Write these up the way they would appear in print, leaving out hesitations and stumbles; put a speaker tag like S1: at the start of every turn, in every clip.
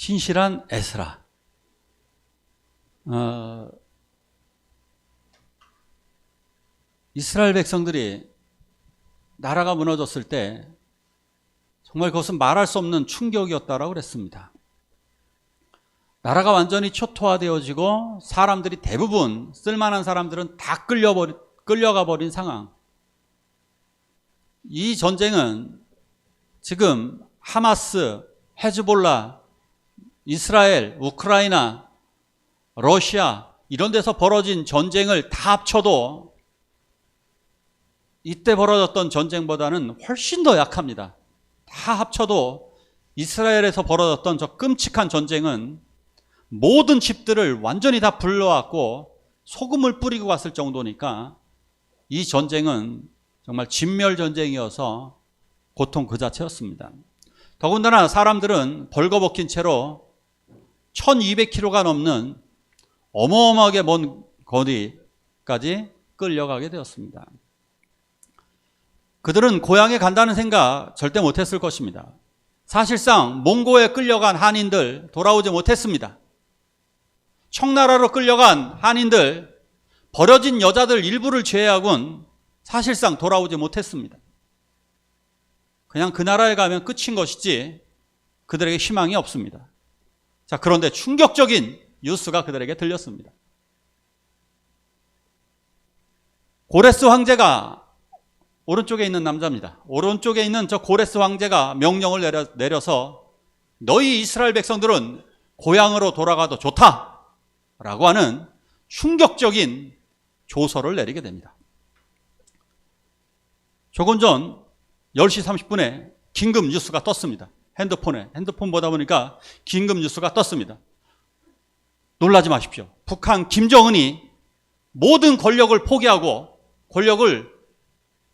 S1: 신실한 에스라. 이스라엘 백성들이 나라가 무너졌을 때 정말 그것은 말할 수 없는 충격이었다라고 그랬습니다. 나라가 완전히 초토화되어지고 사람들이 대부분 쓸만한 사람들은 다 끌려가 버린 상황. 이 전쟁은 지금 하마스, 헤즈볼라, 이스라엘, 우크라이나, 러시아 이런 데서 벌어진 전쟁을 다 합쳐도 이때 벌어졌던 전쟁보다는 훨씬 더 약합니다. 다 합쳐도 이스라엘에서 벌어졌던 저 끔찍한 전쟁은 모든 집들을 완전히 다 불러왔고 소금을 뿌리고 갔을 정도니까 이 전쟁은 정말 진멸 전쟁이어서 고통 그 자체였습니다. 더군다나 사람들은 벌거벗긴 채로 1200km가 넘는 어마어마하게 먼 거리까지 끌려가게 되었습니다. 그들은 고향에 간다는 생각 절대 못했을 것입니다. 사실상 몽고에 끌려간 한인들 돌아오지 못했습니다. 청나라로 끌려간 한인들, 버려진 여자들 일부를 제외하고는 사실상 돌아오지 못했습니다. 그냥 그 나라에 가면 끝인 것이지 그들에게 희망이 없습니다. 자, 그런데 충격적인 뉴스가 그들에게 들렸습니다. 고레스 황제가, 오른쪽에 있는 남자입니다. 오른쪽에 있는 저 고레스 황제가 명령을 내려서 너희 이스라엘 백성들은 고향으로 돌아가도 좋다 라고 하는 충격적인 조서를 내리게 됩니다. 조금 전 10시 30분에 긴급 뉴스가 떴습니다. 핸드폰 보다 보니까 긴급 뉴스가 떴습니다. 놀라지 마십시오. 북한 김정은이 모든 권력을 포기하고 권력을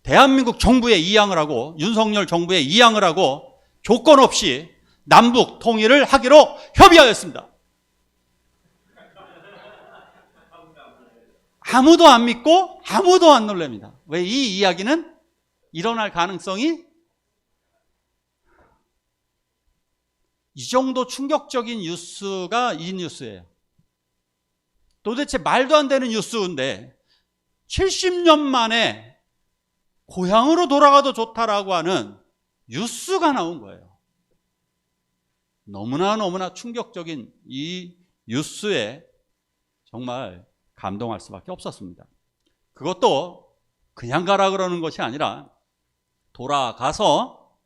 S1: 대한민국 정부에 이양을 하고 윤석열 정부에 이양을 하고 조건 없이 남북 통일을 하기로 협의하였습니다. 아무도 안 믿고 아무도 안 놀랍니다. 왜? 이 이야기는 일어날 가능성이 이 정도 충격적인 뉴스가 이 뉴스예요. 도대체 말도 안 되는 뉴스인데 70년 만에 고향으로 돌아가도 좋다라고 하는 뉴스가 나온 거예요. 너무나 충격적인 이 뉴스에 정말 감동할 수밖에 없었습니다. 그것도 그냥 가라 그러는 것이 아니라 돌아가서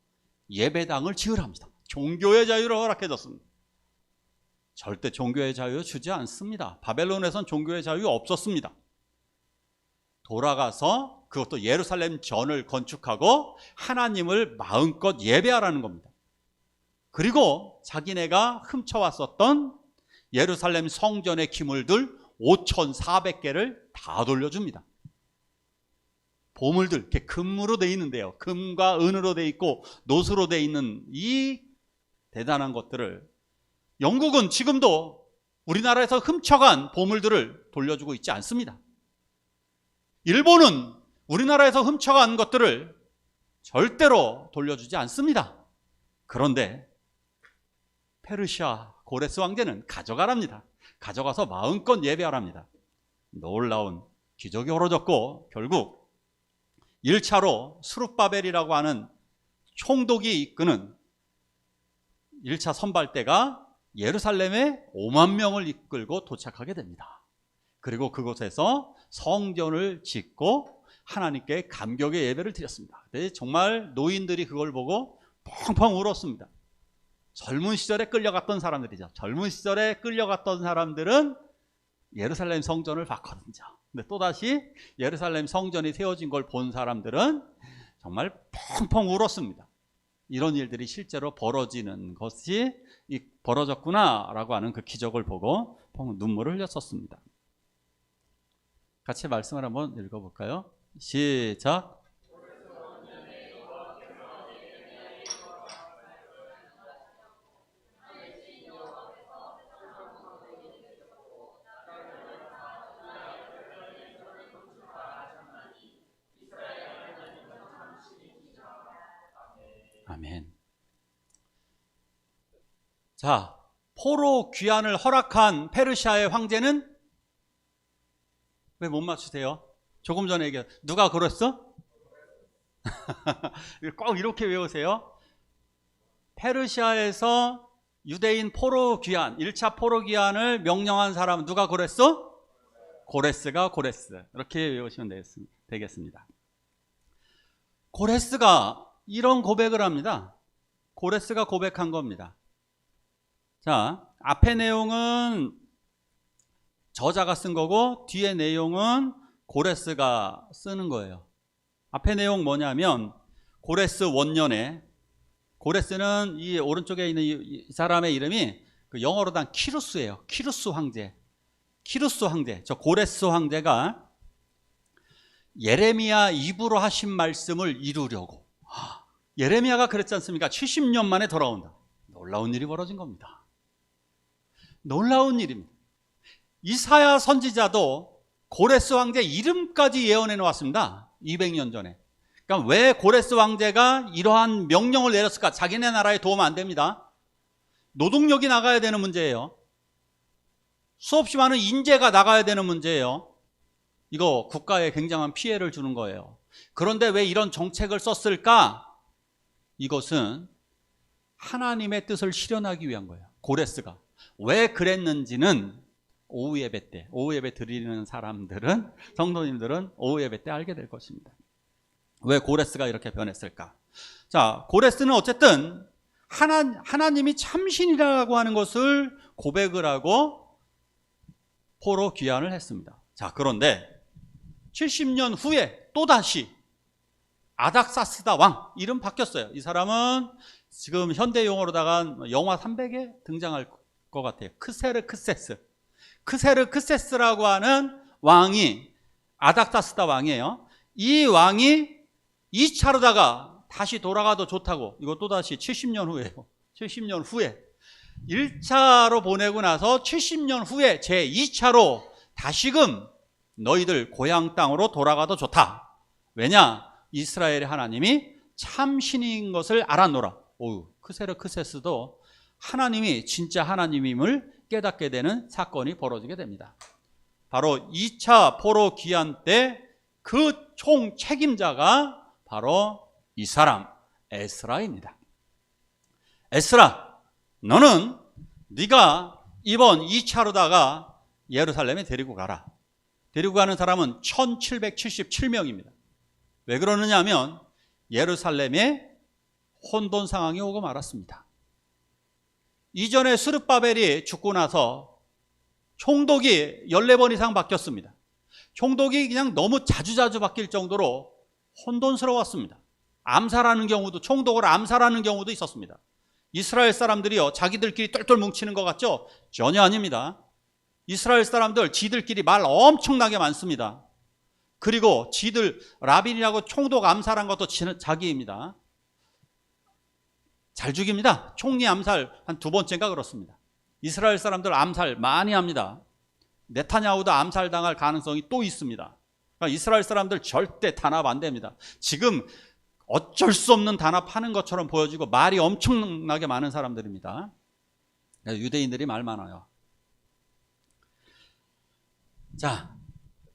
S1: 예배당을 지으랍니다. 종교의 자유를 허락해줬습니다. 절대 종교의 자유 주지 않습니다. 바벨론에선 종교의 자유 없었습니다. 돌아가서 그것도 예루살렘 전을 건축하고 하나님을 마음껏 예배하라는 겁니다. 그리고 자기네가 훔쳐왔었던 예루살렘 성전의 기물들 5,400개를 다 돌려줍니다. 보물들, 이렇게 금으로 돼 있는데요. 금과 은으로 돼 있고 노수로 돼 있는 이 대단한 것들을 영국은 지금도 우리나라에서 훔쳐간 보물들을 돌려주고 있지 않습니다. 일본은 우리나라에서 훔쳐간 것들을 절대로 돌려주지 않습니다. 그런데 페르시아 고레스 황제는 가져가랍니다. 가져가서 마음껏 예배하랍니다. 놀라운 기적이 벌어졌고 결국 1차로 스룹바벨이라고 하는 총독이 이끄는 1차 선발대가 예루살렘에 5만 명을 이끌고 도착하게 됩니다. 그리고 그곳에서 성전을 짓고 하나님께 감격의 예배를 드렸습니다. 정말 노인들이 그걸 보고 펑펑 울었습니다. 젊은 시절에 끌려갔던 사람들이죠. 젊은 시절에 끌려갔던 사람들은 예루살렘 성전을 봤거든요. 근데 또다시 예루살렘 성전이 세워진 걸 본 사람들은 정말 펑펑 울었습니다. 이런 일들이 실제로 벌어지는 것이 벌어졌구나라고 하는 그 기적을 보고 눈물을 흘렸었습니다. 같이 말씀을 한번 읽어볼까요? 시작. 아멘. 자, 포로 귀환을 허락한 페르시아의 황제는 왜 못 맞추세요? 조금 전에 얘기한 누가 그랬어? 꼭 이렇게 외우세요. 페르시아에서 유대인 포로 귀환, 1차 포로 귀환을 명령한 사람은 누가 그랬어? 고레스가 고레스. 이렇게 외우시면 되겠습니다. 고레스가 이런 고백을 합니다. 고레스가 고백한 겁니다. 자, 앞의 내용은 저자가 쓴 거고 뒤에 내용은 고레스가 쓰는 거예요. 앞의 내용 뭐냐면 고레스 원년에, 고레스는 이 오른쪽에 있는 이 사람의 이름이 그 영어로단 키루스예요. 키루스 황제. 키루스 황제. 저 고레스 황제가 예레미야 입으로 하신 말씀을 이루려고. 예레미야가 그랬지 않습니까? 70년 만에 돌아온다. 놀라운 일이 벌어진 겁니다. 놀라운 일입니다. 이사야 선지자도 고레스 황제 이름까지 예언해 놓았습니다. 200년 전에. 그러니까 왜 고레스 황제가 이러한 명령을 내렸을까? 자기네 나라에 도움 안 됩니다. 노동력이 나가야 되는 문제예요. 수없이 많은 인재가 나가야 되는 문제예요. 이거 국가에 굉장한 피해를 주는 거예요. 그런데 왜 이런 정책을 썼을까? 이것은 하나님의 뜻을 실현하기 위한 거예요. 고레스가. 왜 그랬는지는 오후 예배 때, 오후 예배 드리는 사람들은, 성도님들은 오후 예배 때 알게 될 것입니다. 왜 고레스가 이렇게 변했을까? 자, 고레스는 어쨌든 하나님이 참신이라고 하는 것을 고백을 하고 포로 귀환을 했습니다. 자, 그런데 70년 후에 또다시 아닥사스다 왕, 이름 바뀌었어요. 이 사람은 지금 현대 용어로다가 영화 300에 등장할 것 같아요. 크세르크세스. 크세르크세스라고 하는 왕이 아닥사스다 왕이에요. 이 왕이 2차로다가 다시 돌아가도 좋다고, 이거 또다시 70년 후에요. 70년 후에 1차로 보내고 나서 70년 후에 제2차로 다시금 너희들 고향 땅으로 돌아가도 좋다. 왜냐? 이스라엘의 하나님이 참신인 것을 알았노라. 오우, 크세르크세스도 하나님이 진짜 하나님임을 깨닫게 되는 사건이 벌어지게 됩니다. 바로 2차 포로 귀환 때 그 총 책임자가 바로 이 사람 에스라입니다. 에스라, 너는 네가 이번 2차로다가 예루살렘에 데리고 가라. 데리고 가는 사람은 1777명입니다. 왜 그러느냐 하면 예루살렘에 혼돈 상황이 오고 말았습니다. 이전에 스룹바벨이 죽고 나서 총독이 14번 이상 바뀌었습니다. 총독이 그냥 너무 자주자주 바뀔 정도로 혼돈스러웠습니다. 암살하는 경우도, 총독을 암살하는 경우도 있었습니다. 이스라엘 사람들이요, 자기들끼리 똘똘 뭉치는 것 같죠? 전혀 아닙니다. 이스라엘 사람들 지들끼리 말 엄청나게 많습니다. 그리고 지들 라빈이라고 총독 암살한 것도 자기입니다. 잘 죽입니다. 총리 암살 한 2번째인가 그렇습니다. 이스라엘 사람들 암살 많이 합니다. 네타냐후도 암살당할 가능성이 또 있습니다. 그러니까 이스라엘 사람들 절대 단합 안 됩니다. 지금 어쩔 수 없는 단합하는 것처럼 보여지고 말이 엄청나게 많은 사람들입니다. 유대인들이 말 많아요. 자,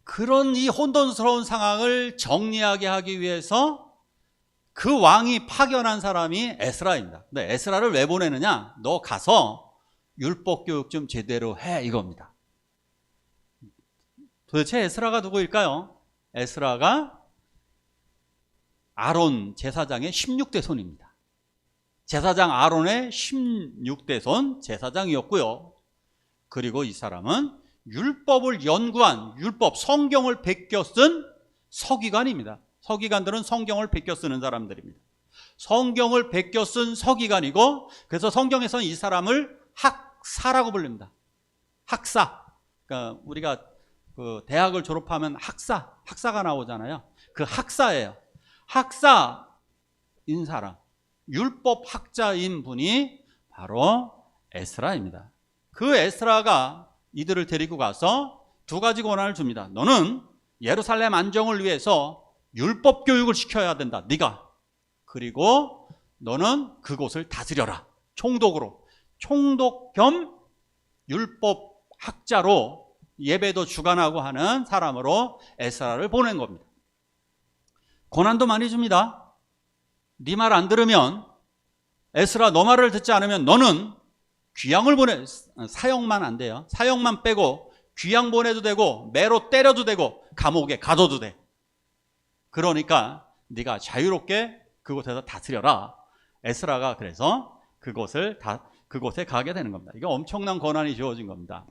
S1: 그런 이 혼돈스러운 상황을 정리하게 하기 위해서 그 왕이 파견한 사람이 에스라입니다. 근데 에스라를 왜 보내느냐? 너 가서 율법 교육 좀 제대로 해, 이겁니다. 도대체 에스라가 누구일까요? 에스라가 아론 제사장의 16대 손입니다. 제사장 아론의 16대 손 제사장이었고요. 그리고 이 사람은 율법을 연구한, 율법, 성경을 베껴 쓴 서기관입니다. 서기관들은 성경을 베껴 쓰는 사람들입니다. 성경을 베껴 쓴 서기관이고, 그래서 성경에서는 이 사람을 학사라고 부릅니다. 학사. 그러니까 우리가 그 대학을 졸업하면 학사가 나오잖아요. 그 학사예요. 학사인 사람, 율법 학자인 분이 바로 에스라입니다. 그 에스라가 이들을 데리고 가서 2가지 권한을 줍니다. 너는 예루살렘 안정을 위해서 율법 교육을 시켜야 된다, 네가. 그리고 너는 그곳을 다스려라. 총독으로. 총독 겸 율법 학자로 예배도 주관하고 하는 사람으로 에스라를 보낸 겁니다. 고난도 많이 줍니다. 네 말 안 들으면, 에스라 너 말을 듣지 않으면 너는 귀양을 사형만 안 돼요. 사형만 빼고 귀양 보내도 되고 매로 때려도 되고 감옥에 가둬도 돼. 그러니까 네가 자유롭게 그곳에서 다스려라. 에스라가 그래서 그곳에 가게 되는 겁니다. 이게 엄청난 권한이 주어진 겁니다.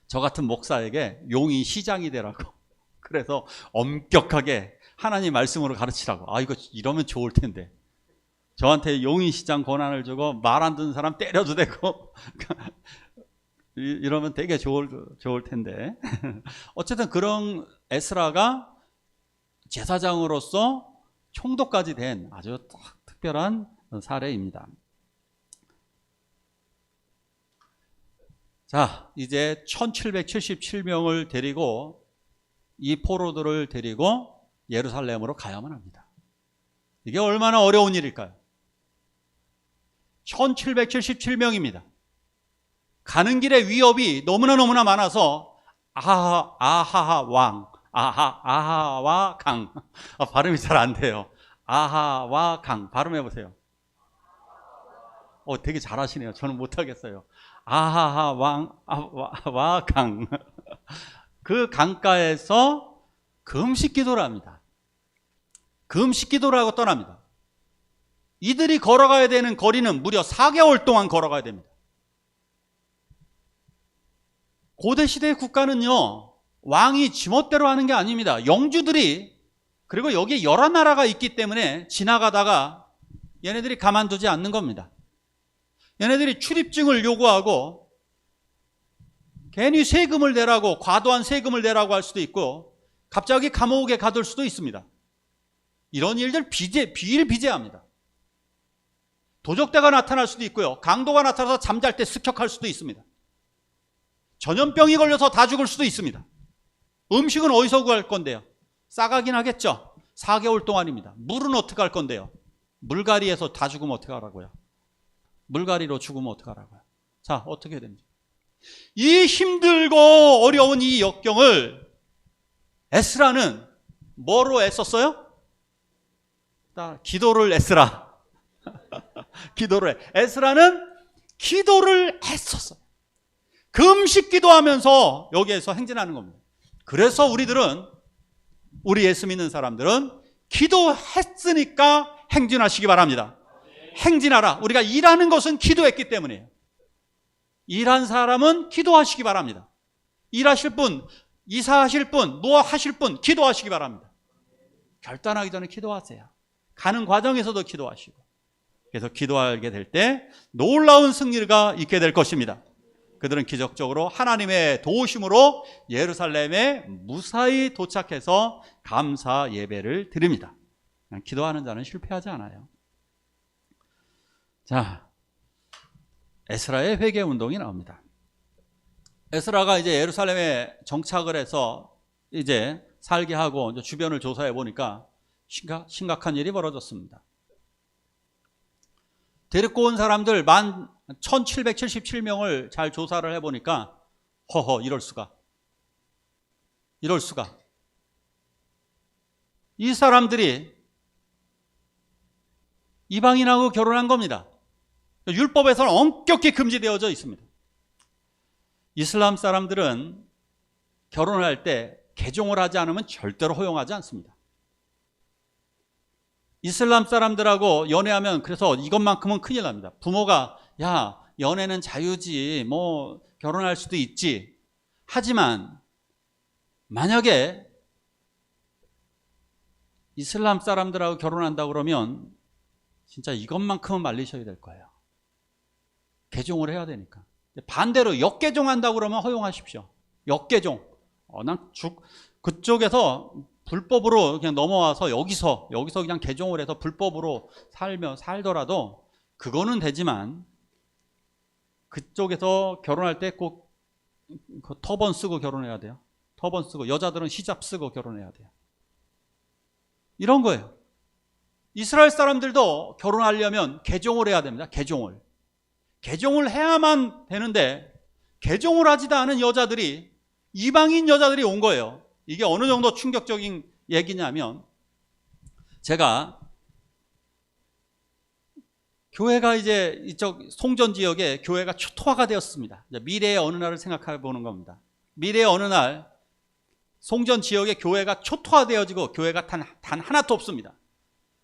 S1: 저 같은 목사에게 용이 시장이 되라고, 그래서 엄격하게 하나님 말씀으로 가르치라고. 이거 이러면 좋을 텐데. 저한테 용의 시장 권한을 주고 말 안 듣는 사람 때려도 되고 이러면 되게 좋을 텐데. 어쨌든 그런 에스라가 제사장으로서 총독까지 된 아주 특별한 사례입니다. 자, 이제 1777명을 데리고, 이 포로들을 데리고 예루살렘으로 가야만 합니다. 이게 얼마나 어려운 일일까요? 1777명입니다. 가는 길에 위협이 너무나 많아서 아하와 강. 발음이 잘 안 돼요. 아하와 강. 발음해 보세요. 되게 잘하시네요. 저는 못하겠어요. 아하와 강. 그 강가에서 금식 기도를 합니다. 금식 기도를 하고 떠납니다. 이들이 걸어가야 되는 거리는 무려 4개월 동안 걸어가야 됩니다. 고대 시대의 국가는요, 왕이 지멋대로 하는 게 아닙니다. 영주들이, 그리고 여기에 여러 나라가 있기 때문에 지나가다가 얘네들이 가만두지 않는 겁니다. 얘네들이 출입증을 요구하고 괜히 세금을 내라고, 과도한 세금을 내라고 할 수도 있고, 갑자기 감옥에 가둘 수도 있습니다. 이런 일들 비일비재합니다. 도적대가 나타날 수도 있고요, 강도가 나타나서 잠잘 때 습격할 수도 있습니다. 전염병이 걸려서 다 죽을 수도 있습니다. 음식은 어디서 구할 건데요? 싸가긴 하겠죠. 4개월 동안입니다. 물은 어떻게 할 건데요? 물갈이에서 다 죽으면 어떻게 하라고요? 물갈이로 죽으면 어떻게 하라고요? 자, 어떻게 됩니까? 이 힘들고 어려운 이 역경을 에스라는 뭐로 애썼어요? 기도를 애쓰라. 에스라는 기도를 애썼어요. 금식 기도하면서 여기에서 행진하는 겁니다. 그래서 우리 예수 믿는 사람들은 기도했으니까 행진하시기 바랍니다. 행진하라. 우리가 일하는 것은 기도했기 때문이에요. 일한 사람은 기도하시기 바랍니다. 일하실 분, 이사하실 분, 노하실 분 기도하시기 바랍니다. 결단하기 전에 기도하세요. 가는 과정에서도 기도하시고. 그래서 기도하게 될 때 놀라운 승리가 있게 될 것입니다. 그들은 기적적으로 하나님의 도우심으로 예루살렘에 무사히 도착해서 감사 예배를 드립니다. 기도하는 자는 실패하지 않아요. 자, 에스라의 회개 운동이 나옵니다. 에스라가 이제 예루살렘에 정착을 해서 이제 살게 하고 이제 주변을 조사해 보니까 심각한 일이 벌어졌습니다. 데리고 온 사람들 1777명을 잘 조사를 해보니까 이럴 수가. 이 사람들이 이방인하고 결혼한 겁니다. 율법에서는 엄격히 금지되어져 있습니다. 이슬람 사람들은 결혼을 할 때 개종을 하지 않으면 절대로 허용하지 않습니다. 이슬람 사람들하고 연애하면 그래서 이것만큼은 큰일 납니다. 부모가 야, 연애는 자유지, 뭐 결혼할 수도 있지. 하지만 만약에 이슬람 사람들하고 결혼한다고 그러면 진짜 이것만큼은 말리셔야 될 거예요. 개종을 해야 되니까. 반대로 역개종한다고 그러면 허용하십시오. 역개종. 그쪽에서 불법으로 그냥 넘어와서 여기서 그냥 개종을 해서 불법으로 살더라도 그거는 되지만 그쪽에서 결혼할 때 꼭 터번 쓰고 결혼해야 돼요. 터번 쓰고, 여자들은 히잡 쓰고 결혼해야 돼요. 이런 거예요. 이스라엘 사람들도 결혼하려면 개종을 해야 됩니다. 개종을 해야만 되는데 개종을 하지도 않은 여자들이, 이방인 여자들이 온 거예요. 이게 어느 정도 충격적인 얘기냐면, 제가 교회가 이제 이쪽 송전 지역에 교회가 초토화가 되었습니다. 미래의 어느 날을 생각해 보는 겁니다. 미래의 어느 날 송전 지역의 교회가 초토화되어지고 교회가 단 하나도 없습니다.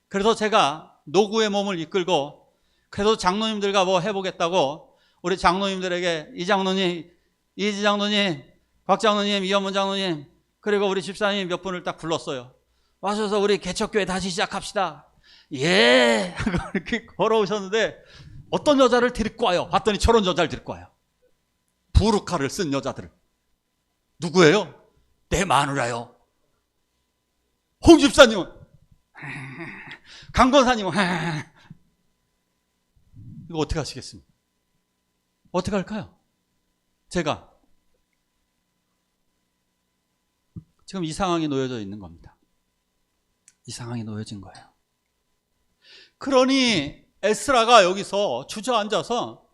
S1: 그래서 제가 노구의 몸을 이끌고, 그래도 장로님들과 뭐 해보겠다고 우리 장로님들에게 이 장로님, 이지 장로님, 박 장로님, 이현문 장로님, 그리고 우리 집사님 몇 분을 딱 불렀어요. 와셔서 우리 개척교회 다시 시작합시다. 예! 이렇게 걸어오셨는데 어떤 여자를 데리고 와요. 봤더니 저런 여자를 데리고 와요. 부르카를 쓴 여자들을. 누구예요? 내 마누라요. 홍 집사님은, 강 권사님은. 이거 어떻게 하시겠습니까? 어떻게 할까요? 제가 지금 이 상황에 놓여져 있는 겁니다. 이 상황에 놓여진 거예요. 그러니 에스라가 여기서 주저앉아서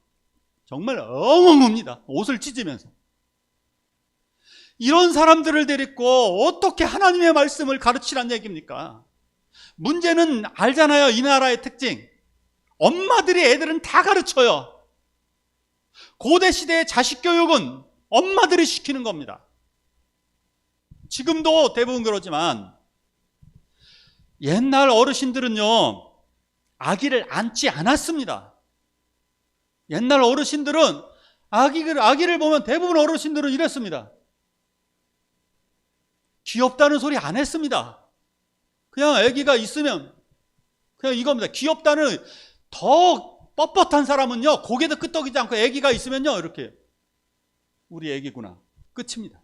S1: 정말 엉엉 웁니다. 옷을 찢으면서. 이런 사람들을 데리고 어떻게 하나님의 말씀을 가르치란 얘기입니까? 문제는 알잖아요. 이 나라의 특징. 엄마들이 애들은 다 가르쳐요. 고대 시대의 자식 교육은 엄마들이 시키는 겁니다. 지금도 대부분 그러지만 옛날 어르신들은요, 아기를 안지 않았습니다. 옛날 어르신들은 아기를 보면 대부분 어르신들은 이랬습니다. 귀엽다는 소리 안 했습니다. 그냥 아기가 있으면 그냥 이겁니다. 귀엽다는, 더 뻣뻣한 사람은요, 고개도 끄덕이지 않고 아기가 있으면요, 이렇게 우리 아기구나, 끝입니다.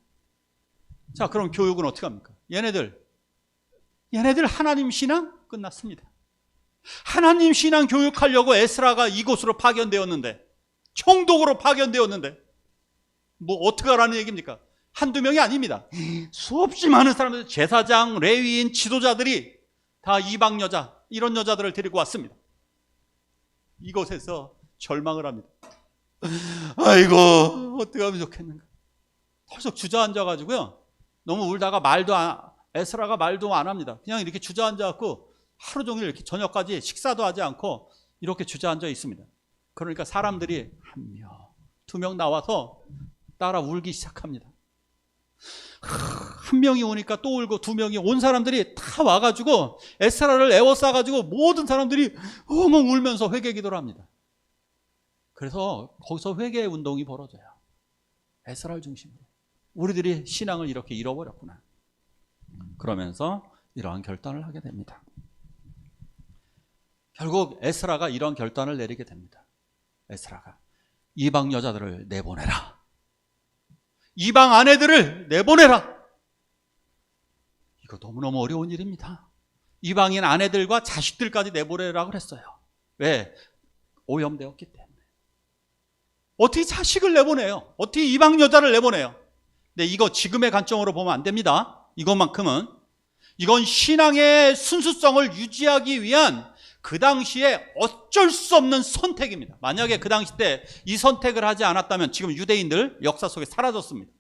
S1: 자, 그럼 교육은 어떻게 합니까? 얘네들 하나님 신앙 끝났습니다. 하나님 신앙 교육하려고 에스라가 이곳으로 파견되었는데, 총독으로 파견되었는데, 뭐 어떻게 하라는 얘기입니까? 한두 명이 아닙니다. 수없이 많은 사람들, 제사장, 레위인, 지도자들이 다 이방 여자, 이런 여자들을 데리고 왔습니다. 이곳에서 절망을 합니다. 아이고, 어떻게 하면 좋겠는가. 털썩 주저앉아가지고요, 너무 울다가 에스라가 말도 안 합니다. 그냥 이렇게 주저앉아갖고 하루 종일 이렇게 저녁까지 식사도 하지 않고 이렇게 주저앉아 있습니다. 그러니까 사람들이 한 명, 두 명 나와서 따라 울기 시작합니다. 한 명이 오니까 또 울고, 두 명이 온 사람들이 다 와가지고 에스라를 에워싸가지고 모든 사람들이 엉엉 울면서 회개 기도를 합니다. 그래서 거기서 회개 운동이 벌어져요. 에스라를 중심으로. 우리들이 신앙을 이렇게 잃어버렸구나. 그러면서 이러한 결단을 하게 됩니다. 결국 에스라가 이런 결단을 내리게 됩니다. 에스라가 이방 여자들을 내보내라. 이방 아내들을 내보내라. 이거 너무너무 어려운 일입니다. 이방인 아내들과 자식들까지 내보내라고 그랬어요. 왜? 오염되었기 때문에. 어떻게 자식을 내보내요? 어떻게 이방 여자를 내보내요? 근데 이거 지금의 관점으로 보면 안 됩니다. 이것만큼은. 이건 신앙의 순수성을 유지하기 위한 그 당시에 어쩔 수 없는 선택입니다. 만약에 그 당시 때 이 선택을 하지 않았다면 지금 유대인들 역사 속에 사라졌습니다.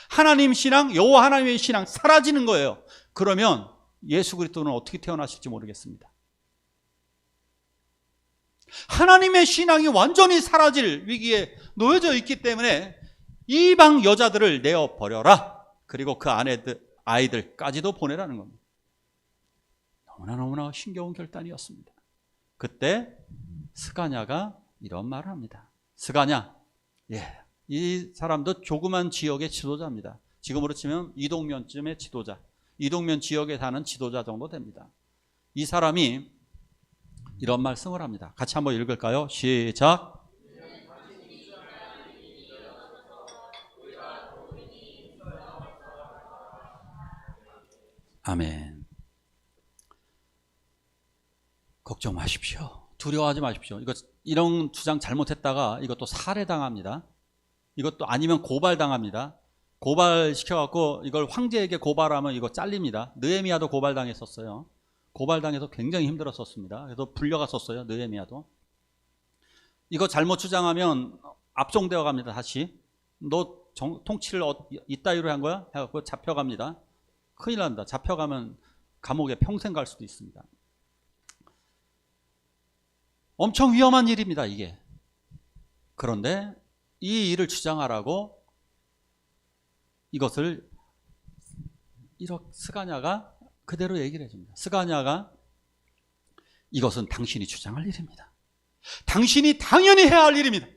S1: 하나님 신앙, 여호와 하나님의 신앙 사라지는 거예요. 그러면 예수 그리스도는 어떻게 태어나실지 모르겠습니다. 하나님의 신앙이 완전히 사라질 위기에 놓여져 있기 때문에 이방 여자들을 내어버려라. 그리고 그 아이들까지도 보내라는 겁니다. 너무나 힘겨운 결단이었습니다. 그때 스가냐가 이런 말을 합니다. 스가냐, 이 사람도 조그만 지역의 지도자입니다. 지금으로 치면 이동면쯤의 지도자, 이동면 지역에 사는 지도자 정도 됩니다. 이 사람이 이런 말씀을 합니다. 같이 한번 읽을까요? 시작. 아멘. 걱정 마십시오. 두려워하지 마십시오. 이런 주장 잘못했다가 이것도 살해당합니다. 이것도 아니면 고발당합니다. 고발시켜갖고 이걸 황제에게 고발하면 이거 잘립니다. 느헤미야도 고발당했었어요. 고발당해서 굉장히 힘들었었습니다. 그래서 불려갔었어요. 느헤미야도. 이거 잘못 주장하면 압송되어 갑니다. 다시 너 통치를 이따위로 한 거야? 해갖고 잡혀갑니다. 큰일 난다. 잡혀가면 감옥에 평생 갈 수도 있습니다. 엄청 위험한 일입니다, 이게. 그런데 이 일을 주장하라고 이것을 스가냐가 그대로 얘기를 해줍니다. 스가냐가 이것은 당신이 주장할 일입니다. 당신이 당연히 해야 할 일입니다.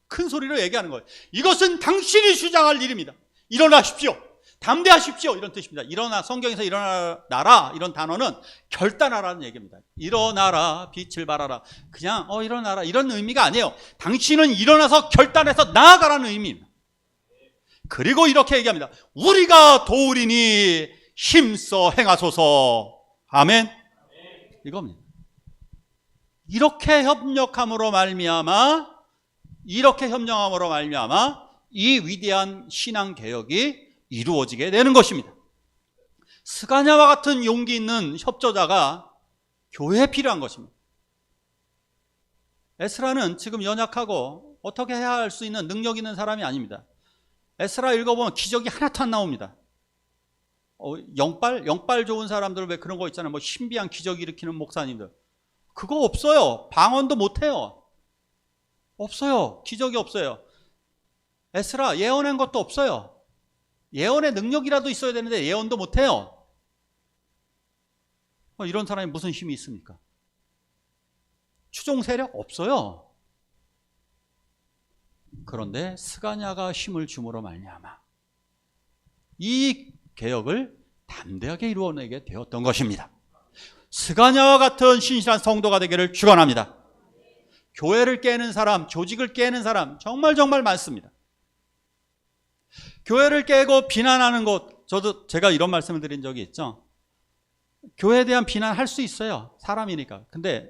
S1: 큰 소리로 얘기하는 거예요. 이것은 당신이 주장할 일입니다. 일어나십시오. 담대하십시오. 이런 뜻입니다. 일어나, 성경에서 일어나라 이런 단어는 결단하라는 얘기입니다. 일어나라, 빛을 발하라. 그냥 일어나라 이런 의미가 아니에요. 당신은 일어나서 결단해서 나아가라는 의미입니다. 그리고 이렇게 얘기합니다. 우리가 도우리니 힘써 행하소서. 아멘. 이겁니다. 이렇게 협력함으로 말미암아 이 위대한 신앙 개혁이 이루어지게 되는 것입니다. 스가냐와 같은 용기 있는 협조자가 교회에 필요한 것입니다. 에스라는 지금 연약하고 어떻게 해야 할 수 있는 능력 있는 사람이 아닙니다. 에스라 읽어보면 기적이 하나도 안 나옵니다. 영빨 좋은 사람들 왜 그런 거 있잖아요. 뭐 신비한 기적 일으키는 목사님들. 그거 없어요. 방언도 못해요. 없어요. 기적이 없어요. 에스라 예언한 것도 없어요. 예언의 능력이라도 있어야 되는데 예언도 못해요. 이런 사람이 무슨 힘이 있습니까? 추종 세력 없어요. 그런데 스가냐가 힘을 줌으로 말미암아 이 개혁을 담대하게 이루어내게 되었던 것입니다. 스가냐와 같은 신실한 성도가 되기를 축원합니다. 교회를 깨는 사람, 조직을 깨는 사람 정말 많습니다. 교회를 깨고 비난하는 것, 제가 이런 말씀을 드린 적이 있죠. 교회에 대한 비난할 수 있어요. 사람이니까. 근데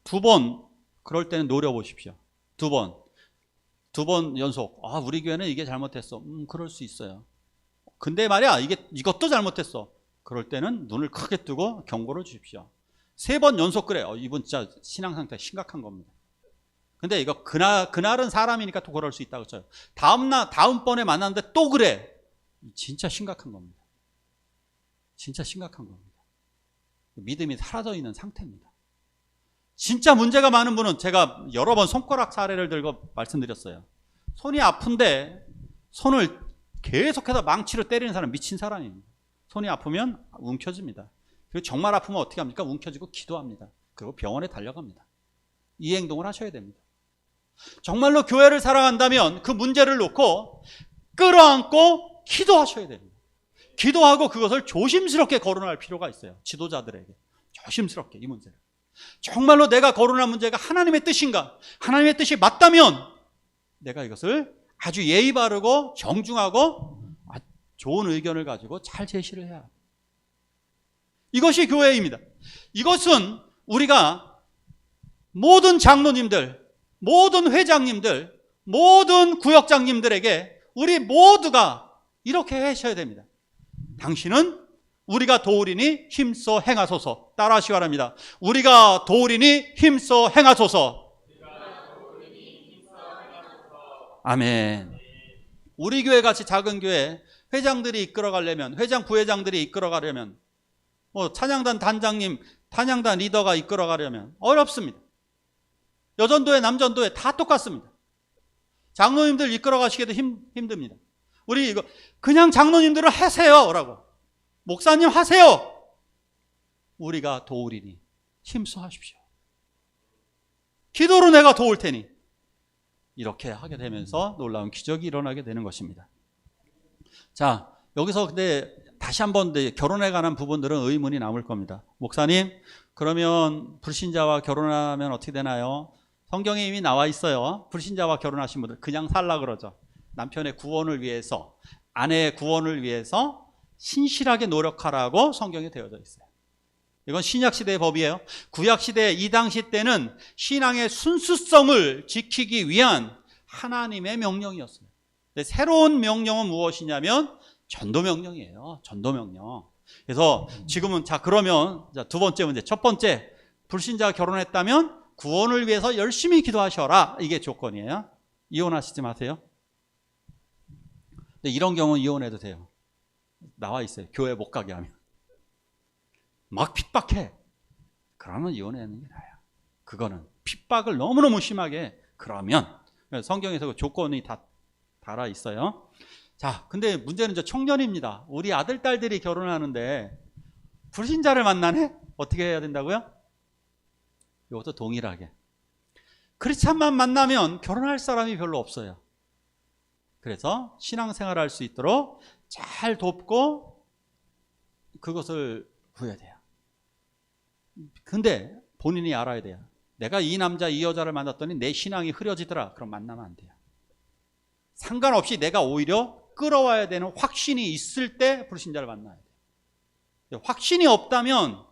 S1: 2번 그럴 때는 노려보십시오. 2번 연속. 우리 교회는 이게 잘못했어. 그럴 수 있어요. 근데 말이야, 이것도 잘못했어. 그럴 때는 눈을 크게 뜨고 경고를 주십시오. 3번 연속 그래. 이분 진짜 신앙 상태 심각한 겁니다. 근데 이거 그날은 사람이니까 또 그럴 수 있다고 쳐요. 다음번에 만났는데 또 그래. 진짜 심각한 겁니다. 진짜 심각한 겁니다. 믿음이 사라져 있는 상태입니다. 진짜 문제가 많은 분은 제가 여러 번 손가락 사례를 들고 말씀드렸어요. 손이 아픈데 손을 계속해서 망치로 때리는 사람 미친 사람입니다. 손이 아프면 움켜집니다. 그리고 정말 아프면 어떻게 합니까? 움켜쥐고 기도합니다. 그리고 병원에 달려갑니다. 이 행동을 하셔야 됩니다. 정말로 교회를 사랑한다면 그 문제를 놓고 끌어안고 기도하셔야 됩니다. 기도하고 그것을 조심스럽게 거론할 필요가 있어요. 지도자들에게 조심스럽게 이 문제를. 정말로 내가 거론한 문제가 하나님의 뜻인가? 하나님의 뜻이 맞다면 내가 이것을 아주 예의 바르고 정중하고 좋은 의견을 가지고 잘 제시를 해야 합니다. 이것이 교회입니다. 이것은 우리가 모든 장로님들, 모든 회장님들, 모든 구역장님들에게 우리 모두가 이렇게 하셔야 됩니다. 당신은 우리가 도우리니 힘써 행하소서. 따라하시기 바랍니다. 우리가 도우리니 힘써 행하소서. 아멘. 우리 교회 같이 작은 교회 회장들이 이끌어가려면, 회장 부회장들이 이끌어가려면, 찬양단 단장님, 찬양단 리더가 이끌어가려면 어렵습니다. 여전도회, 남전도회 다 똑같습니다. 장로님들 이끌어가시기도 힘듭니다. 우리 이거 그냥 장로님들은 하세요 라고, 목사님 하세요. 우리가 도우리니 힘써 하십시오. 기도로 내가 도울 테니. 이렇게 하게 되면서 놀라운 기적이 일어나게 되는 것입니다. 자, 여기서 근데 다시 한번 결혼에 관한 부분들은 의문이 남을 겁니다. 목사님, 그러면 불신자와 결혼하면 어떻게 되나요? 성경에 이미 나와 있어요. 불신자와 결혼하신 분들 그냥 살라 그러죠. 남편의 구원을 위해서, 아내의 구원을 위해서 신실하게 노력하라고 성경에 되어져 있어요. 이건 신약시대의 법이에요. 구약시대 이 당시 때는 신앙의 순수성을 지키기 위한 하나님의 명령이었어요. 근데 새로운 명령은 무엇이냐면 전도명령이에요. 전도명령. 그래서 지금은 그러면 두 번째 문제. 첫 번째, 불신자가 결혼했다면 구원을 위해서 열심히 기도하셔라. 이게 조건이에요. 이혼하시지 마세요. 근데 이런 경우는 이혼해도 돼요. 나와 있어요. 교회 못 가게 하면. 막 핍박해. 그러면 이혼하는 게 나아요. 그거는 핍박을 너무너무 심하게 그러면 성경에서 그 조건이 다 달아 있어요. 자, 근데 문제는 저 청년입니다. 우리 아들, 딸들이 결혼하는데 불신자를 만나네? 어떻게 해야 된다고요? 이것도 동일하게. 크리스찬만 만나면 결혼할 사람이 별로 없어요. 그래서 신앙생활을 할 수 있도록 잘 돕고 그것을 구해야 돼요. 근데 본인이 알아야 돼요. 내가 이 남자, 이 여자를 만났더니 내 신앙이 흐려지더라. 그럼 만나면 안 돼요. 상관없이 내가 오히려 끌어와야 되는 확신이 있을 때 불신자를 만나야 돼요. 확신이 없다면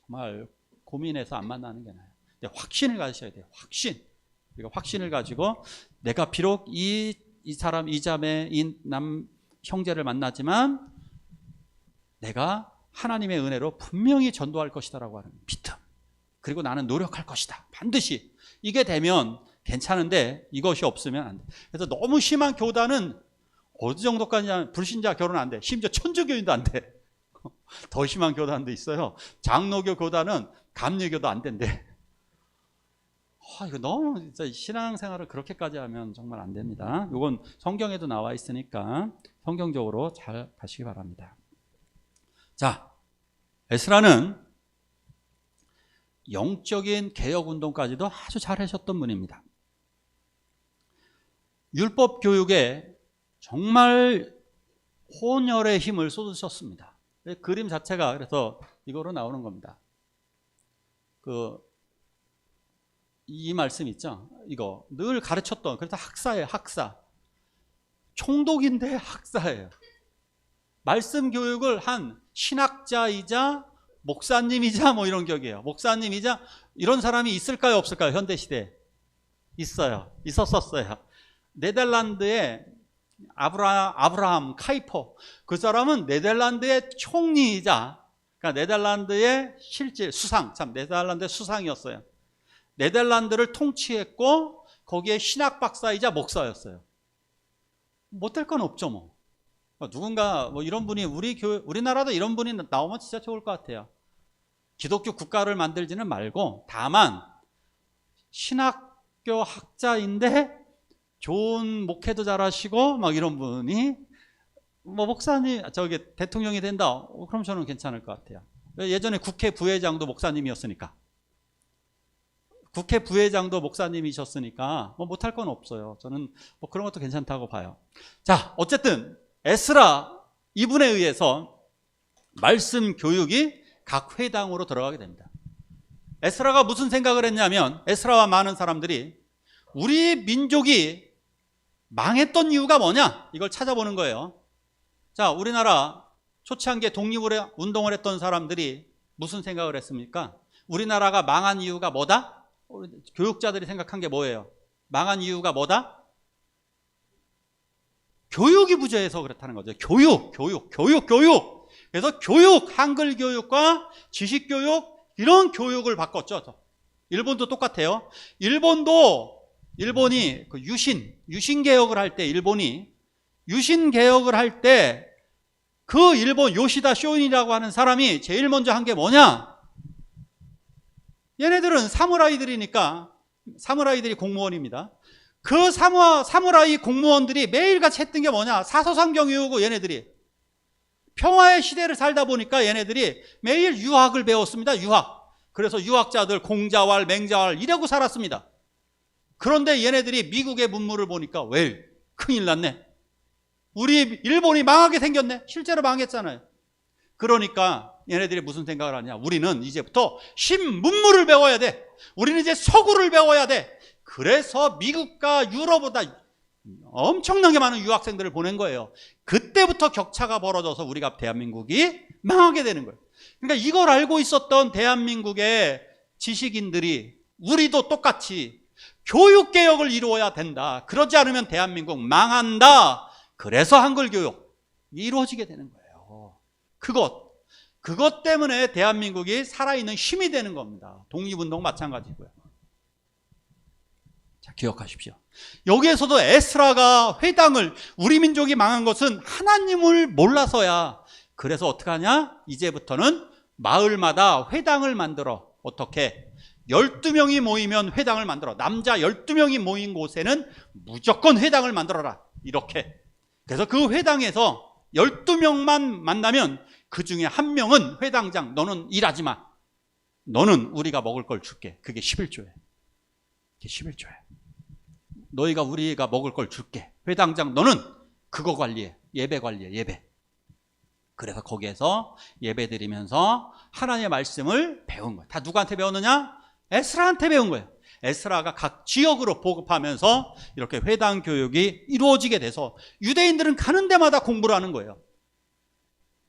S1: 정말 고민해서 안 만나는 게 나아요. 확신을 가지셔야 돼요. 확신. 그러니까 확신을 가지고 내가 비록 이 사람, 이 자매, 이 형제를 만나지만 내가 하나님의 은혜로 분명히 전도할 것이다라고 하는 믿음. 그리고 나는 노력할 것이다. 반드시. 이게 되면 괜찮은데 이것이 없으면 안 돼. 그래서 너무 심한 교단은 어느 정도까지 불신자 결혼 안 돼. 심지어 천주교인도 안 돼. 더 심한 교단도 있어요. 장로교 교단은 감리교도 안 된대. 이거 너무 진짜 신앙생활을 그렇게까지 하면 정말 안 됩니다. 이건 성경에도 나와 있으니까 성경적으로 잘 가시기 바랍니다. 자, 에스라는 영적인 개혁운동까지도 아주 잘 하셨던 분입니다. 율법 교육에 정말 혼혈의 힘을 쏟으셨습니다. 그림 자체가 그래서 이거로 나오는 겁니다. 이 말씀 있죠? 이거 늘 가르쳤던, 그래서 학사예요, 학사. 총독인데 학사예요. 말씀 교육을 한 신학자이자 목사님이자 뭐 이런 격이에요. 목사님이자 이런 사람이 있을까요, 없을까요? 현대시대에 있어요. 있었었어요. 네덜란드의 아브라함 카이퍼, 그 사람은 네덜란드의 총리이자, 그러니까 네덜란드의 실질 수상, 참 네덜란드의 수상이었어요. 네덜란드를 통치했고 거기에 신학 박사이자 목사였어요. 못될 건 없죠 뭐. 누군가 뭐 이런 분이 우리나라도 이런 분이 나오면 진짜 좋을 것 같아요. 기독교 국가를 만들지는 말고 다만 신학교 학자인데 좋은 목회도 잘하시고 막 이런 분이 뭐 목사님 대통령이 된다. 그럼 저는 괜찮을 것 같아요. 예전에 국회 부회장도 목사님이었으니까. 국회 부회장도 목사님이셨으니까 뭐 못할 건 없어요. 저는 뭐 그런 것도 괜찮다고 봐요. 자, 어쨌든 에스라 이분에 의해서 말씀 교육이 각 회당으로 들어가게 됩니다. 에스라가 무슨 생각을 했냐면, 에스라와 많은 사람들이 우리 민족이 망했던 이유가 뭐냐, 이걸 찾아보는 거예요. 자, 우리나라 초창기에 독립운동을 했던 사람들이 무슨 생각을 했습니까? 우리나라가 망한 이유가 뭐다? 교육자들이 생각한 게 뭐예요? 망한 이유가 뭐다? 교육이 부재해서 그렇다는 거죠. 교육. 그래서 교육, 한글 교육과 지식 교육, 이런 교육을 바꿨죠. 일본도 똑같아요. 일본이 그 유신 개혁을 할 때, 일본이 유신 개혁을 할 때 그 일본 요시다 쇼인이라고 하는 사람이 제일 먼저 한 게 뭐냐? 얘네들은 사무라이들이니까, 사무라이들이 공무원입니다. 그 사무라이 공무원들이 매일같이 했던 게 뭐냐? 사서성경 외우고, 얘네들이 평화의 시대를 살다 보니까 얘네들이 매일 유학을 배웠습니다. 유학. 그래서 유학자들 공자왈 맹자왈 이러고 살았습니다. 그런데 얘네들이 미국의 문물을 보니까 왜 큰일 났네. 우리 일본이 망하게 생겼네. 실제로 망했잖아요. 그러니까 얘네들이 무슨 생각을 하냐? 우리는 이제부터 신문물을 배워야 돼. 우리는 이제 서구를 배워야 돼. 그래서 미국과 유럽보다 엄청나게 많은 유학생들을 보낸 거예요. 그때부터 격차가 벌어져서 우리가 대한민국이 망하게 되는 거예요. 그러니까 이걸 알고 있었던 대한민국의 지식인들이 우리도 똑같이 교육개혁을 이루어야 된다. 그러지 않으면 대한민국 망한다. 그래서 한글교육 이루어지게 되는 거예요. 그것 때문에 대한민국이 살아있는 힘이 되는 겁니다. 독립운동 마찬가지고요. 자, 기억하십시오. 여기에서도 에스라가 회당을, 우리 민족이 망한 것은 하나님을 몰라서야. 그래서 어떻게 하냐? 이제부터는 마을마다 회당을 만들어. 어떻게? 12명이 모이면 회당을 만들어. 남자 12명이 모인 곳에는 무조건 회당을 만들어라. 이렇게. 그래서 그 회당에서 12명만 만나면 그 중에 한 명은 회당장, 너는 일하지 마. 너는 우리가 먹을 걸 줄게. 그게 11조예요. 그게 11조예요. 너희가 우리가 먹을 걸 줄게. 회당장 너는 그거 관리해. 예배 관리해. 예배. 그래서 거기에서 예배 드리면서 하나님의 말씀을 배운 거예요. 다 누구한테 배웠느냐? 에스라한테 배운 거예요. 에스라가 각 지역으로 보급하면서 이렇게 회당 교육이 이루어지게 돼서 유대인들은 가는 데마다 공부를 하는 거예요.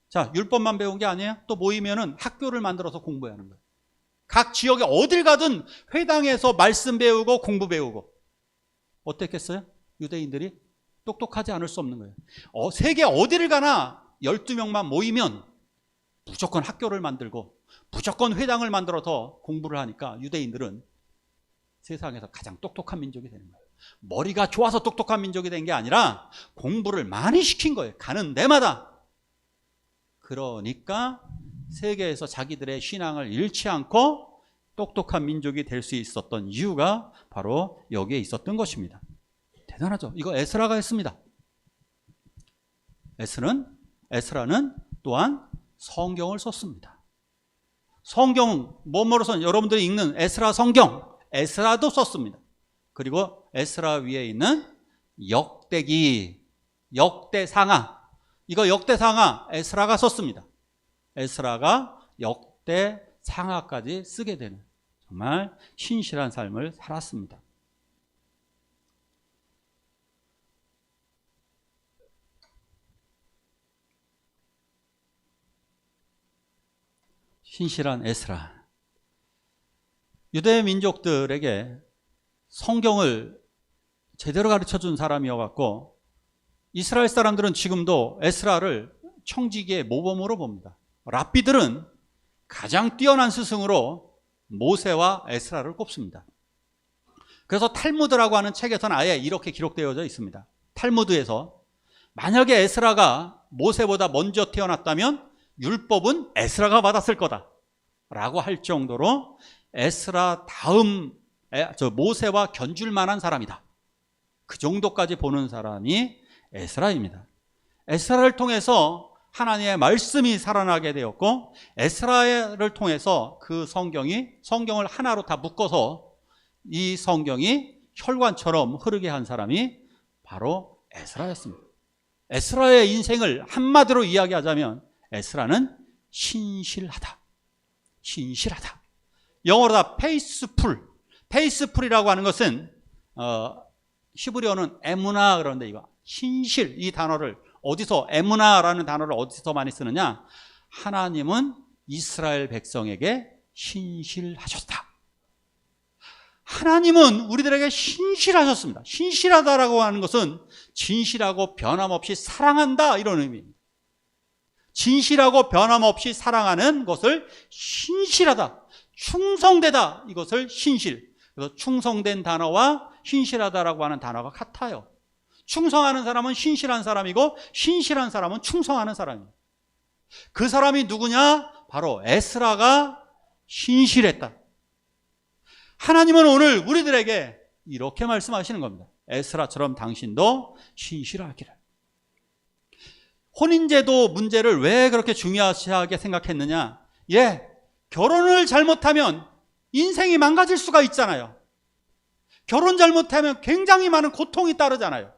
S1: 자, 율법만 배운 게 아니에요. 또 모이면은 학교를 만들어서 공부하는 거예요. 각 지역에 어딜 가든 회당에서 말씀 배우고 공부 배우고. 어땠겠어요? 유대인들이 똑똑하지 않을 수 없는 거예요. 세계 어디를 가나 12명만 모이면 무조건 학교를 만들고 무조건 회당을 만들어서 공부를 하니까 유대인들은 세상에서 가장 똑똑한 민족이 되는 거예요. 머리가 좋아서 똑똑한 민족이 된 게 아니라 공부를 많이 시킨 거예요. 가는 데마다. 그러니까 세계에서 자기들의 신앙을 잃지 않고 똑똑한 민족이 될 수 있었던 이유가 바로 여기에 있었던 것입니다. 대단하죠. 이거 에스라가 했습니다. 에스라는 또한 성경을 썼습니다. 성경, 뭐뭐로서 여러분들이 읽는 에스라 성경, 에스라도 썼습니다. 그리고 에스라 위에 있는 역대기, 역대상하, 이거 역대상하 에스라가 썼습니다. 에스라가 역대상하까지 쓰게 되는 정말 신실한 삶을 살았습니다. 신실한 에스라. 유대 민족들에게 성경을 제대로 가르쳐준 사람이어갖고 이스라엘 사람들은 지금도 에스라를 청지기의 모범으로 봅니다. 랍비들은 가장 뛰어난 스승으로 모세와 에스라를 꼽습니다. 그래서 탈무드라고 하는 책에서는 아예 이렇게 기록되어져 있습니다. 탈무드에서 만약에 에스라가 모세보다 먼저 태어났다면 율법은 에스라가 받았을 거다 라고 할 정도로 에스라 다음 모세와 견줄 만한 사람이다. 그 정도까지 보는 사람이 에스라입니다. 에스라를 통해서 하나님의 말씀이 살아나게 되었고 에스라를 통해서 그 성경을 하나로 다 묶어서 이 성경이 혈관처럼 흐르게 한 사람이 바로 에스라였습니다. 에스라의 인생을 한마디로 이야기하자면 에스라는 신실하다. 신실하다. 영어로 다 페이스풀. 페이스풀이라고 하는 것은 히브리어는 에무나 그런데 이거 신실 이 단어를 어디서 에무나라는 단어를 어디서 많이 쓰느냐? 하나님은 이스라엘 백성에게 신실하셨다. 하나님은 우리들에게 신실하셨습니다. 신실하다라고 하는 것은 진실하고 변함없이 사랑한다 이런 의미입니다. 진실하고 변함없이 사랑하는 것을 신실하다, 충성되다 이것을 신실. 그래서 충성된 단어와 신실하다라고 하는 단어가 같아요. 충성하는 사람은 신실한 사람이고 신실한 사람은 충성하는 사람입니다. 그 사람이 누구냐? 바로 에스라가 신실했다. 하나님은 오늘 우리들에게 이렇게 말씀하시는 겁니다. 에스라처럼 당신도 신실하기를. 혼인제도 문제를 왜 그렇게 중요하게 생각했느냐? 결혼을 잘못하면 인생이 망가질 수가 있잖아요. 결혼 잘못하면 굉장히 많은 고통이 따르잖아요.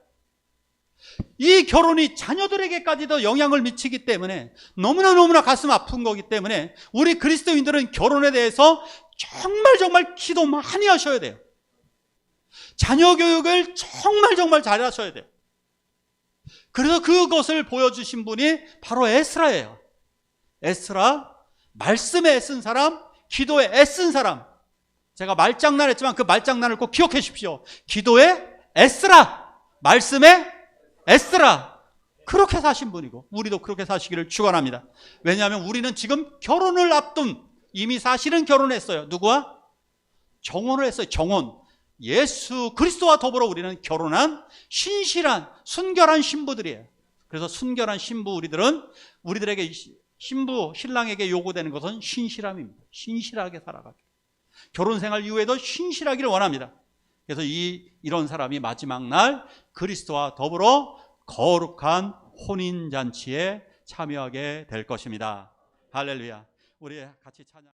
S1: 이 결혼이 자녀들에게까지도 영향을 미치기 때문에 너무나 가슴 아픈 거기 때문에 우리 그리스도인들은 결혼에 대해서 정말 기도 많이 하셔야 돼요. 자녀 교육을 정말 잘 하셔야 돼요. 그래서 그것을 보여주신 분이 바로 에스라예요. 에스라, 말씀에 애쓴 사람, 기도에 애쓴 사람. 제가 말장난했지만 그 말장난을 꼭 기억해 주십시오. 기도에 애쓰라, 말씀에 애쓰라. 그렇게 사신 분이고 우리도 그렇게 사시기를 축원합니다. 왜냐하면 우리는 지금 결혼을 앞둔, 이미 사실은 결혼했어요. 누구와? 정혼을 했어요. 정혼. 예수 그리스도와 더불어 우리는 결혼한 신실한 순결한 신부들이에요. 그래서 순결한 신부 우리들에게 신랑에게 요구되는 것은 신실함입니다. 신실하게 살아가기. 결혼 생활 이후에도 신실하기를 원합니다. 그래서 이런 사람이 마지막 날 그리스도와 더불어 거룩한 혼인잔치에 참여하게 될 것입니다. 할렐루야. 우리 같이 찬양.